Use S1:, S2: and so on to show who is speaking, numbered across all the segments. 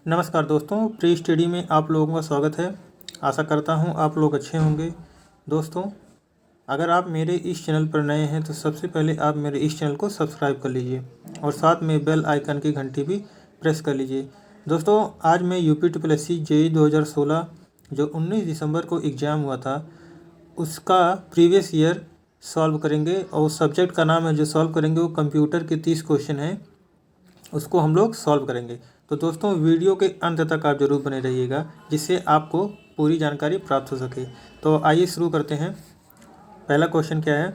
S1: नमस्कार दोस्तों, pre study में आप लोगों का स्वागत है। आशा करता हूं आप लोग अच्छे होंगे। दोस्तों, अगर आप मेरे इस चैनल पर नए हैं तो सबसे पहले आप मेरे इस चैनल को सब्सक्राइब कर लीजिए और साथ में बेल आइकन की घंटी भी प्रेस कर लीजिए। दोस्तों, आज मैं यूपी जेईई 2016 जो 19 दिसंबर को एग्ज़ाम हुआ था उसका प्रीवियस ईयर सॉल्व करेंगे और सब्जेक्ट का नाम है जो सॉल्व करेंगे वो कंप्यूटर के 30 क्वेश्चन हैं, उसको हम लोग सॉल्व करेंगे। तो दोस्तों, वीडियो के अंत तक आप जरूर बने रहिएगा जिससे आपको पूरी जानकारी प्राप्त हो सके। तो आइए शुरू करते हैं। पहला क्वेश्चन क्या है?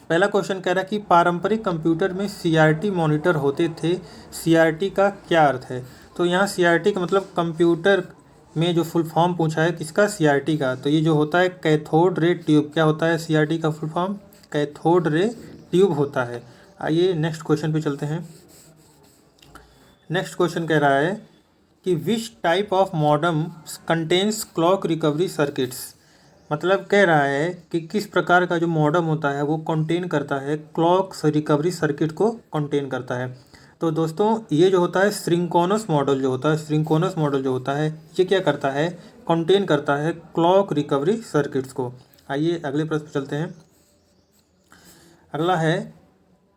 S1: पहला क्वेश्चन कह रहा है कि पारंपरिक कंप्यूटर में सीआरटी मॉनिटर होते थे, सीआरटी का क्या अर्थ है? तो यहाँ सीआरटी का मतलब कंप्यूटर में जो फुल फॉर्म पूछा है किसका, सीआरटी का। तो ये जो होता है कैथोड रे ट्यूब, क्या होता है सीआरटी का full form? Cathode ray tube होता है। आइए नेक्स्ट क्वेश्चन पे चलते हैं। नेक्स्ट क्वेश्चन कह रहा है कि which type of modem contains clock recovery circuits. मतलब कह रहा है कि किस प्रकार का जो मॉडेम होता है वो कंटेन करता है, क्लॉक रिकवरी सर्किट को कंटेन करता है। तो दोस्तों, ये जो होता है सिंक्रोनस मॉडल जो होता है, सिंक्रोनस मॉडल जो होता है ये क्या करता है, कंटेन करता है क्लॉक रिकवरी सर्किट्स को। आइए अगले प्रश्न पर चलते हैं। अगला है,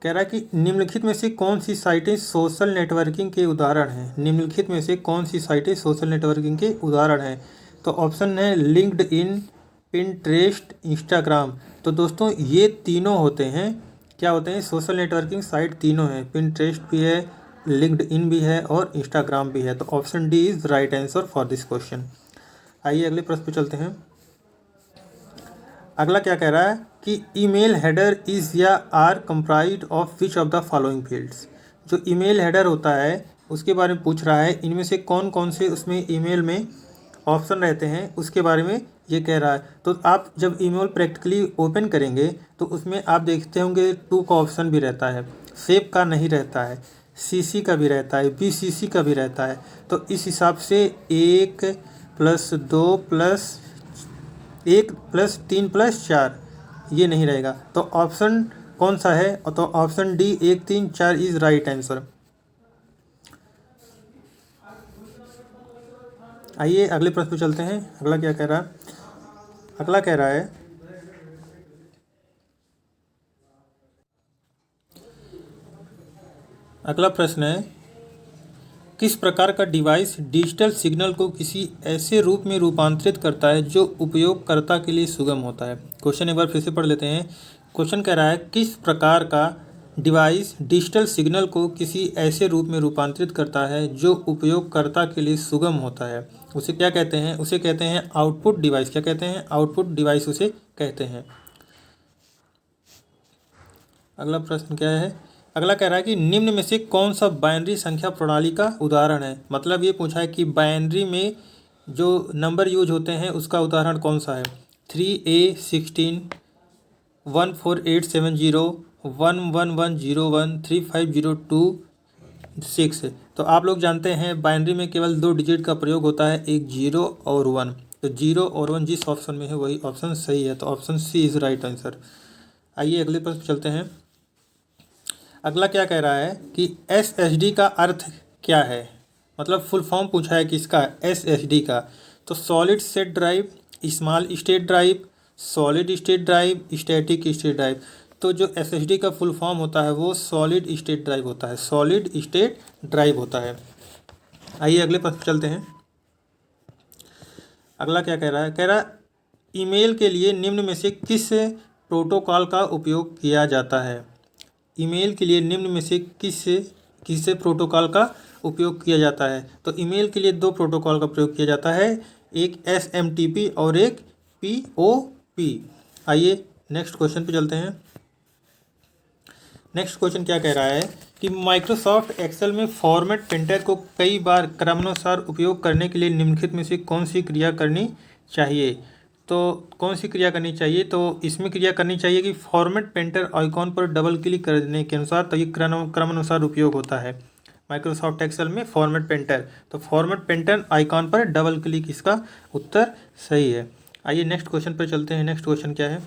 S1: कह रहा है कि निम्नलिखित में से कौन सी साइटें सोशल नेटवर्किंग के उदाहरण हैं? निम्नलिखित में से कौन सी साइटें सोशल नेटवर्किंग के उदाहरण हैं? तो ऑप्शन है लिंक्ड इन, पिंटरेस्ट, इंस्टाग्राम। तो दोस्तों, ये तीनों होते हैं, क्या होते हैं, सोशल नेटवर्किंग साइट तीनों हैं। पिंटरेस्ट भी है, लिंक्ड इन भी है और इंस्टाग्राम भी है। तो option D is right answer for this question. आइए अगले प्रश्न पर चलते हैं। अगला क्या कह रहा है कि ईमेल हेडर इज या are comprised of which of the following fields. जो ईमेल हेडर होता है उसके बारे में पूछ रहा है, इनमें से कौन कौन से उसमें ईमेल में ऑप्शन रहते हैं उसके बारे में ये कह रहा है। तो आप जब ईमेल प्रैक्टिकली ओपन करेंगे तो उसमें आप देखते होंगे टू का ऑप्शन भी रहता है, सेव का नहीं रहता है, सीसी का भी रहता है, बीसीसी का भी रहता है। तो इस हिसाब से 1+2+1+3+4 ये नहीं रहेगा। तो ऑप्शन कौन सा है? तो option D 1, 3, 4 is right answer. आइए अगले प्रश्न पर चलते हैं। अगला क्या कह रहा है? अगला कह रहा है अगला प्रश्न है, किस प्रकार का डिवाइस डिजिटल सिग्नल को किसी ऐसे रूप में रूपांतरित करता है जो उपयोगकर्ता के लिए सुगम होता है? क्वेश्चन एक बार फिर से पढ़ लेते हैं। क्वेश्चन कह रहा है किस प्रकार का डिवाइस डिजिटल सिग्नल को किसी ऐसे रूप में रूपांतरित करता है जो उपयोगकर्ता के लिए सुगम होता है? उसे क्या कहते हैं? उसे कहते हैं आउटपुट डिवाइस। क्या कहते हैं? आउटपुट डिवाइस उसे कहते हैं। अगला प्रश्न क्या है? अगला कह रहा है कि निम्न में से कौन सा बाइनरी संख्या प्रणाली का उदाहरण है? मतलब ये पूछा है कि बाइनरी में जो नंबर यूज होते हैं उसका उदाहरण कौन सा है? 3A16, 14870, 11101, 3502, 6। तो आप लोग जानते हैं बाइनरी में केवल 2 डिजिट का प्रयोग होता है, एक 0 और 1। तो 0 और 1 जिस ऑप्शन में है वही ऑप्शन सही है। तो option C is right answer. आइए अगले प्रश्न पर चलते हैं। अगला क्या कह रहा है कि एसएसडी का अर्थ क्या है? मतलब फुल फॉर्म पूछा है किसका, एसएसडी का। तो solid state drive, small state drive, solid state drive, static state drive. तो जो एसएसडी का फुल फॉर्म होता है वो सॉलिड स्टेट ड्राइव होता है, सॉलिड स्टेट ड्राइव होता है। आइए अगले प्रश्न चलते हैं। अगला क्या कह रहा है? कह रहा है ईमेल के लिए निम्न में से किस प्रोटोकॉल का उपयोग किया जाता है? ईमेल के लिए निम्न में से किस प्रोटोकॉल का उपयोग किया जाता है? तो ईमेल के लिए 2 प्रोटोकॉल का प्रयोग किया जाता है, एक SMTP और एक POP। आइए नेक्स्ट क्वेश्चन पे चलते हैं। नेक्स्ट क्वेश्चन क्या कह रहा है कि माइक्रोसॉफ्ट एक्सेल में फॉर्मेट प्रिंटर को कई बार क्रमानुसार उपयोग करने के लिए निम्नलिखित में से कौन सी क्रिया करनी चाहिए? तो कौन सी क्रिया करनी चाहिए? तो इसमें क्रिया करनी चाहिए कि फॉर्मेट पेंटर आइकॉन पर डबल क्लिक करने के अनुसार, तो ये क्रमानुसार उपयोग होता है माइक्रोसॉफ्ट एक्सेल में फॉर्मेट पेंटर। तो फॉर्मेट पेंटर आइकॉन पर डबल क्लिक इसका उत्तर सही है। आइए नेक्स्ट क्वेश्चन पर चलते हैं। नेक्स्ट क्वेश्चन क्या है?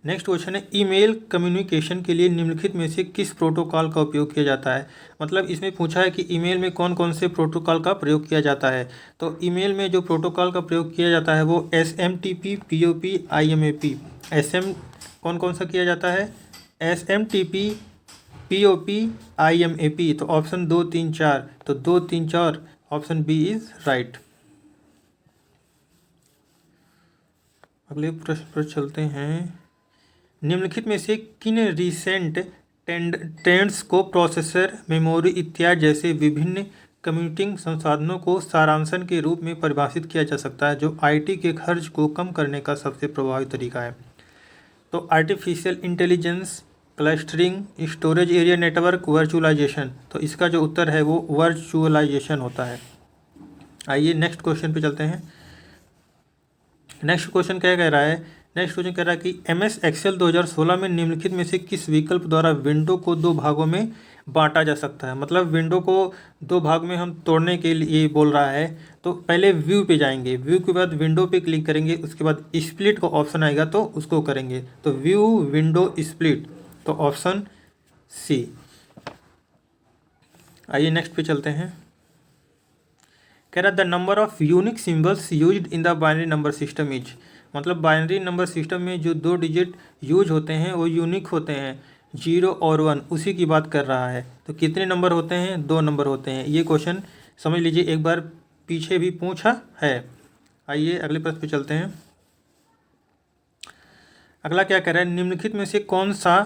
S1: नेक्स्ट क्वेश्चन है ईमेल कम्युनिकेशन के लिए निम्नलिखित में से किस प्रोटोकॉल का उपयोग किया जाता है। मतलब इसमें पूछा है कि ईमेल में कौन कौन से प्रोटोकॉल का प्रयोग किया जाता है। तो ईमेल में जो प्रोटोकॉल का प्रयोग किया जाता है वो SMTP, POP, IMAP। कौन कौन सा किया जाता है? SMTP, POP, IMAP। तो ऑप्शन 2, 3, 4, तो 2, 3, 4 ऑप्शन बी इज राइट। अगले प्रश्न पर चलते हैं। निम्नलिखित में से किन रिसेंट ट्रेंड्स को प्रोसेसर, मेमोरी इत्यादि जैसे विभिन्न कंप्यूटिंग संसाधनों को सारांशन के रूप में परिभाषित किया जा सकता है जो आईटी के खर्च को कम करने का सबसे प्रभावी तरीका है? तो artificial intelligence, clustering, storage area network, virtualization. तो इसका जो उत्तर है वो वर्चुअलाइजेशन होता है। आइए नेक्स्ट क्वेश्चन पे चलते हैं। नेक्स्ट क्वेश्चन क्या कह रहा है? नेक्स्ट क्वेश्चन कह रहा है कि MS एक्सेल 2016 में निम्नलिखित में से किस विकल्प द्वारा विंडो को 2 भागों में बांटा जा सकता है? मतलब विंडो को 2 भाग में हम तोड़ने के लिए बोल रहा है। तो पहले व्यू पे जाएंगे, व्यू के बाद विंडो पे क्लिक करेंगे, उसके बाद स्प्लिट का ऑप्शन आएगा तो उसको करेंगे। तो व्यू, विंडो, स्प्लिट, तो ऑप्शन सी। आइए नेक्स्ट पे चलते हैं। कह रहा the number of unique symbols used in the binary number system is. मतलब बाइनरी नंबर सिस्टम में जो 2 डिजिट यूज होते हैं वो यूनिक होते हैं, 0 और 1, उसी की बात कर रहा है। तो कितने नंबर होते हैं? 2 नंबर होते हैं। ये क्वेश्चन समझ लीजिए, एक बार पीछे भी पूछा है। आइए अगले प्रश्न पे चलते हैं। अगला क्या कह रहा है? निम्नलिखित में से कौन सा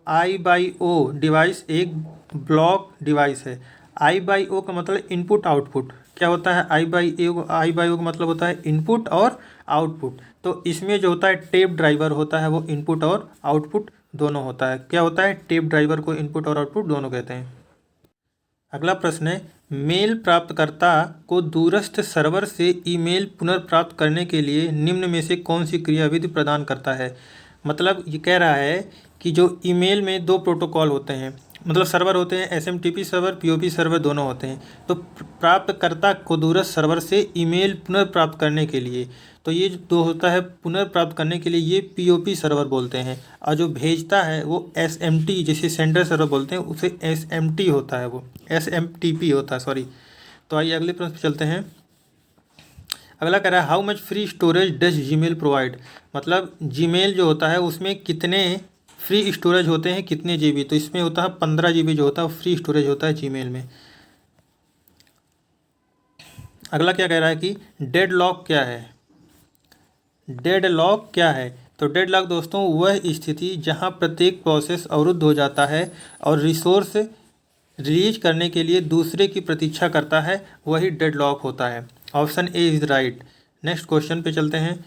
S1: I/O डिवाइस एक ब्लॉक डिवाइस है? I/O का मतलब इनपुट आउटपुट। क्या होता है I/O का मतलब होता है इनपुट और आउटपुट। तो इसमें जो होता है टेप ड्राइवर होता है वो इनपुट और आउटपुट दोनों होता है। क्या होता है? टेप ड्राइवर को इनपुट और आउटपुट दोनों कहते हैं। अगला प्रश्न है मेल प्राप्तकर्ता को दूरस्थ सर्वर से ईमेल पुनर्प्राप्त करने के लिए निम्न में से कौन सी क्रियाविधि प्रदान करता है? मतलब ये कह रहा है कि जो ईमेल में 2 प्रोटोकॉल होते हैं, मतलब सर्वर होते हैं, SMTP सर्वर, POP सर्वर दोनों होते हैं। तो प्राप्तकर्ता को दूरस्थ सर्वर से ईमेल पुनर्प्राप्त करने के लिए, तो ये जो होता है पुनर्प्राप्त करने के लिए, ये POP सर्वर बोलते हैं। और जो भेजता है वो SMT, जैसे सेंडर सर्वर बोलते हैं, उसे SMT होता है, वो SMTP होता है, सॉरी। तो आइए अगले प्रश्न पे चलते हैं। अगला कह रहा है how much free storage does Gmail provide. मतलब जीमेल जो होता है उसमें कितने फ्री स्टोरेज होते हैं, कितने GB? तो इसमें होता है 15 GB जो होता है फ्री स्टोरेज होता है जीमेल में। अगला क्या कह रहा है कि डेडलॉक क्या है? डेडलॉक क्या है? तो डेडलॉक दोस्तों वह स्थिति जहां प्रत्येक प्रोसेस अवरुद्ध हो जाता है और रिसोर्स रिलीज करने के लिए दूसरे की प्रतीक्षा करता है, वही डेडलॉक होता है। Option A is right. Next question पे चलते हैं।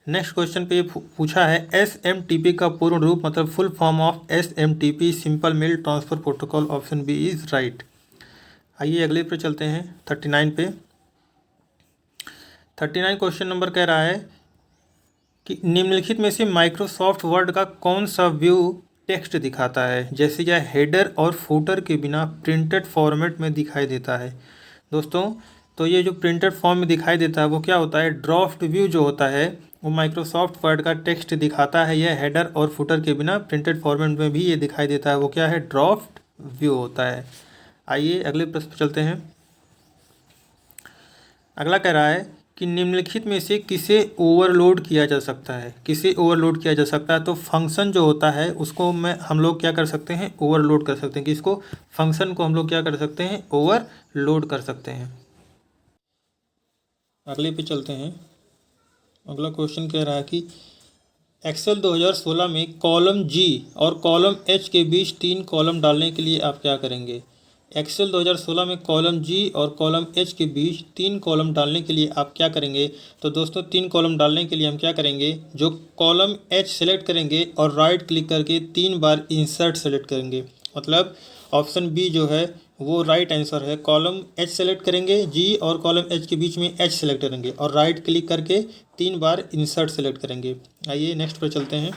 S1: नेक्स्ट क्वेश्चन पे पूछा है SMTP का पूर्ण रूप, मतलब full form of SMTP, simple mail transfer protocol. Option B is right. आइए अगले पे चलते हैं 39 पे। 39 क्वेश्चन नंबर कह रहा है कि निम्नलिखित में से माइक्रोसॉफ्ट वर्ड का कौन सा व्यू टेक्स्ट दिखाता है, जैसे यह हेडर और फुटर के बिना प्रिंटेड फॉर्मेट में दिखाई देता है? दोस्तों तो ये जो प्रिंटेड फॉर्म में दिखाई देता है वो क्या होता है? ड्राफ्ट व्यू जो होता है वो माइक्रोसॉफ्ट वर्ड का टेक्स्ट दिखाता है। यह हेडर और फुटर के बिना प्रिंटेड फॉर्मेट में भी ये दिखाई देता है, वो क्या है? ड्राफ्ट व्यू होता है। आइए अगले प्रश्न पर चलते हैं। अगला कह रहा है कि निम्नलिखित में से किसे ओवरलोड किया जा सकता है? किसे ओवरलोड किया जा सकता है? तो फंक्शन जो होता है उसको हम लोग क्या कर सकते हैं? ओवरलोड कर सकते हैं। किसको? फंक्शन को हम लोग क्या कर सकते हैं? ओवरलोड कर सकते हैं। अगले पे चलते हैं। अगला क्वेश्चन कह रहा है कि एक्सेल 2016 में कॉलम G और कॉलम H के बीच 3 कॉलम डालने के लिए आप क्या करेंगे? एक्सेल 2016 में कॉलम G और कॉलम H के बीच 3 कॉलम डालने के लिए आप क्या करेंगे? तो दोस्तों 3 कॉलम डालने के लिए हम क्या करेंगे? जो कॉलम H सेलेक्ट करेंगे और राइट क्लिक करके 3 बार इंसर्ट सेलेक्ट करेंगे। मतलब ऑप्शन बी जो है वो राइट आंसर है। कॉलम H सेलेक्ट करेंगे, G और कॉलम H के बीच में H सेलेक्ट करेंगे और राइट क्लिक करके 3 बार इंसर्ट सेलेक्ट करेंगे। आइए नेक्स्ट पर चलते हैं।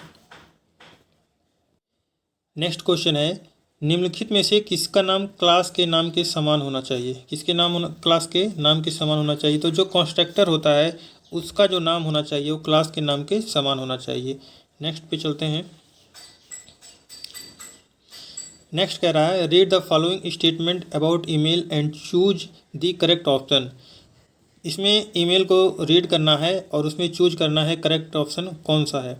S1: नेक्स्ट क्वेश्चन है निम्नलिखित में से किसका नाम क्लास के नाम के समान होना चाहिए? किसके नाम क्लास के नाम के समान होना चाहिए? तो जो कंस्ट्रक्टर होता है उसका जो नाम होना चाहिए वो क्लास के नाम के समान होना चाहिए। नेक्स्ट पे चलते हैं। नेक्स्ट कह रहा है read the following statement about email and choose the correct option. इसमें ईमेल को रीड करना है और उसमें चूज करना है करेक्ट ऑप्शन कौन सा है।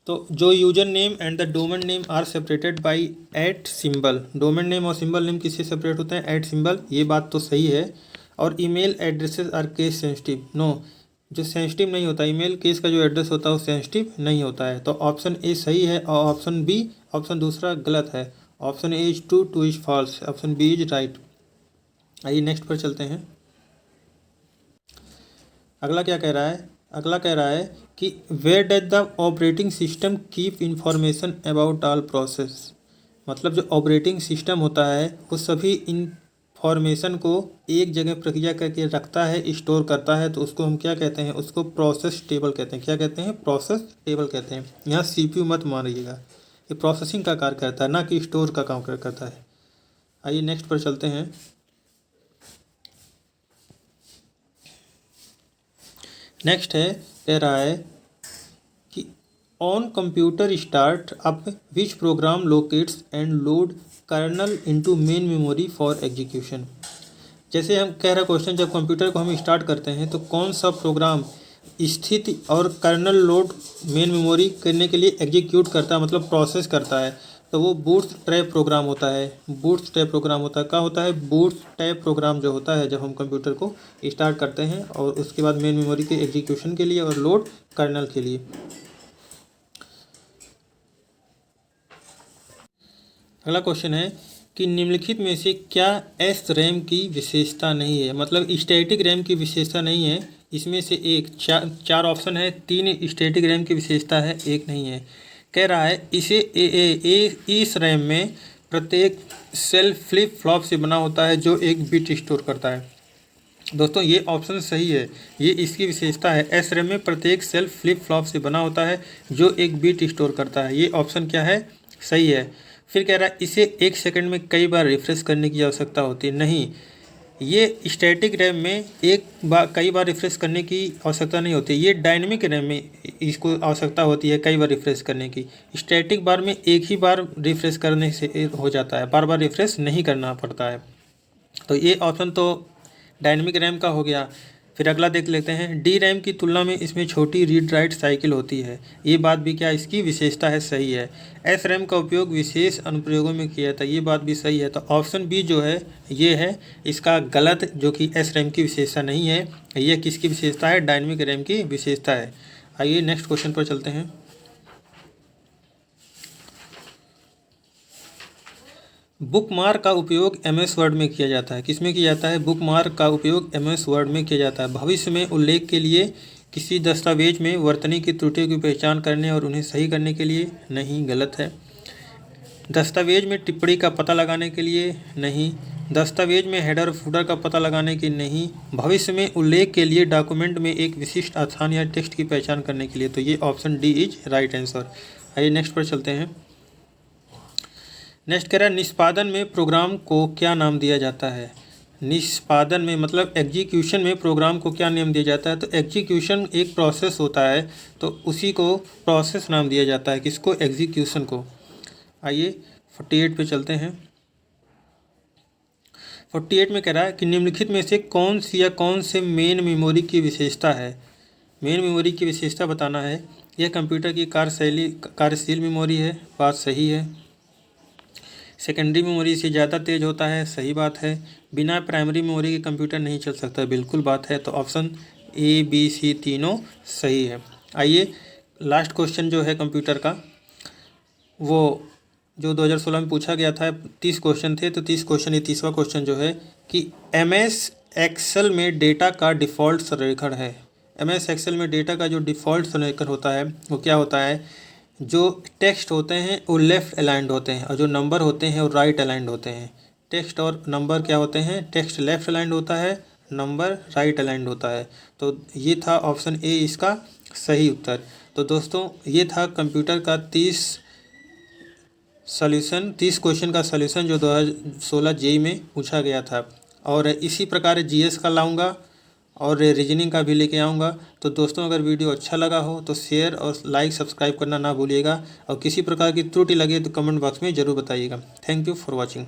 S1: तो जो user name and the domain name are separated by at symbol, domain name और सिंबल नेम किससे सेपरेट होते हैं, एट सिंबल, ये बात तो सही है। और email addresses are case sensitive, no, जो सेंसिटिव नहीं होता, ईमेल केस का जो एड्रेस होता है वो सेंसिटिव नहीं होता है। तो ऑप्शन ए सही है और ऑप्शन बी, ऑप्शन दूसरा गलत है। Option A is true, two is false, option B is right. आइए नेक्स्ट पर चलते हैं। अगला क्या कह रहा है, अगला कह रहा है कि where does the operating system keep information about all process. मतलब जो ऑपरेटिंग सिस्टम होता है वो सभी इंफॉर्मेशन को एक जगह प्रक्रिया करके रखता है, स्टोर करता है। तो उसको हम क्या कहते हैं, उसको प्रोसेस टेबल कहते हैं। क्या कहते हैं, प्रोसेस टेबल कहते हैं। यहाँ CPU मत मानिएगा, ये प्रोसेसिंग का कार्य करता है, ना कि स्टोर का काम करता है। आइए नेक्स्ट पर चलते हैं। नेक्स्ट है, कह रहा है कि on computer start up which program locates and load kernel into main memory for execution. जैसे हम कह रहे क्वेश्चन, जब कंप्यूटर को हम स्टार्ट करते हैं तो कौन सा प्रोग्राम स्थिति और कर्नल लोड मेन मेमोरी करने के लिए एग्जीक्यूट करता है, मतलब प्रोसेस करता है। तो वो बूटस्ट्रैप प्रोग्राम होता है। बूटस्ट्रैप प्रोग्राम होता है, क्या होता है, बूटस्ट्रैप प्रोग्राम जो होता है जब हम कंप्यूटर को स्टार्ट करते हैं और उसके बाद मेन मेमोरी के एग्जीक्यूशन के लिए और लोड कर्नल के लिए। अगला क्वेश्चन है कि निम्नलिखित में से क्या एस रैम की विशेषता नहीं है, मतलब स्टैटिक रैम की विशेषता नहीं है। इसमें से एक, चार ऑप्शन है, 3 स्टैटिक रैम की विशेषता है, एक नहीं है। कह रहा है इसे इस रैम में प्रत्येक सेल फ्लिप फ्लॉप से बना होता है जो एक बिट स्टोर करता है। दोस्तों ये ऑप्शन सही है, ये इसकी विशेषता है। एस रैम में प्रत्येक सेल फ्लिप फ्लॉप से बना होता है जो एक बिट स्टोर करता है, ये ऑप्शन क्या है, सही है। फिर कह रहा है इसे 1 सेकंड में कई बार रिफ्रेश करने की आवश्यकता होती है, नहीं, ये स्टैटिक रैम में कई बार रिफ्रेश करने की आवश्यकता नहीं होती। ये डायनेमिक रैम में इसको आवश्यकता होती है कई बार रिफ्रेश करने की। स्टैटिक बार में एक ही बार रिफ्रेश करने से हो जाता है, बार बार रिफ्रेश नहीं करना पड़ता है। तो ये ऑप्शन तो डायनेमिक रैम का हो गया। फिर अगला देख लेते हैं, डी रैम की तुलना में इसमें छोटी रीड राइट साइकिल होती है, ये बात भी क्या इसकी विशेषता है, सही है। एस रैम का उपयोग विशेष अनुप्रयोगों में किया जाता है, ये बात भी सही है। तो ऑप्शन बी जो है ये है इसका गलत, जो कि एस रैम की विशेषता नहीं है, ये किसकी विशेषता है, डायनेमिक रैम की विशेषता है। आइए नेक्स्ट क्वेश्चन पर चलते हैं। बुकमार्क का उपयोग MS वर्ड में किया जाता है, किसमें किया जाता है, बुकमार्क का उपयोग MS वर्ड में किया जाता है भविष्य में उल्लेख के लिए, किसी दस्तावेज में वर्तनी की त्रुटियों की पहचान करने और उन्हें सही करने के लिए, नहीं, गलत है। दस्तावेज में टिप्पणी का पता लगाने के लिए, नहीं। दस्तावेज में हेडर फुटर का पता लगाने के, नहीं। भविष्य में उल्लेख के लिए डॉक्यूमेंट में एक विशिष्ट स्थान या टेक्स्ट की पहचान करने के लिए। तो ये option D is right answer. आइए नेक्स्ट पर चलते हैं। नेक्स्ट कह रहा है निष्पादन में प्रोग्राम को क्या नाम दिया जाता है। निष्पादन में मतलब एग्जीक्यूशन में प्रोग्राम को क्या नाम दिया जाता है। तो एग्जीक्यूशन एक प्रोसेस होता है तो उसी को प्रोसेस नाम दिया जाता है, किसको, एग्जीक्यूशन को। आइए 48 पे चलते हैं। 48 में कह रहा है कि निम्नलिखित में से कौन सी या कौन से मेन मेमोरी की विशेषता है। मेन मेमोरी की विशेषता बताना है। यह कंप्यूटर की कार्यशील मेमोरी है, बात सही है। सेकेंडरी मेमोरी से ज़्यादा तेज होता है, सही बात है। बिना प्राइमरी मेमोरी के कंप्यूटर नहीं चल सकता, बिल्कुल बात है। तो ऑप्शन A, B, C तीनों सही है। आइए लास्ट क्वेश्चन जो है कंप्यूटर का, वो जो 2016 में पूछा गया था, 30 क्वेश्चन थे, तो 30 क्वेश्चन, ये 30वां क्वेश्चन जो है कि MS एक्सेल में डेटा का डिफ़ॉल्ट संरेखण है। MS एक्सेल में डेटा का जो डिफ़ॉल्ट संरेखण होता है वो क्या होता है, जो टेक्स्ट होते हैं वो लेफ़्ट अलाइंड होते हैं और जो नंबर होते हैं वो राइट अलाइंड होते हैं। टेक्स्ट और नंबर क्या होते हैं, टेक्स्ट लेफ़्ट अलाइंड होता है, नंबर राइट अलाइंड होता है। तो ये था ऑप्शन ए इसका सही उत्तर। तो दोस्तों ये था कंप्यूटर का 30 क्वेश्चन का सॉल्यूशन जो 2016 जेईई में पूछा गया था। और इसी प्रकार GS का लाऊंगा और रीजनिंग का भी लेके आऊँगा। तो दोस्तों अगर वीडियो अच्छा लगा हो तो शेयर और लाइक सब्सक्राइब करना ना भूलिएगा, और किसी प्रकार की त्रुटि लगे तो कमेंट बॉक्स में ज़रूर बताइएगा। Thank you for watching.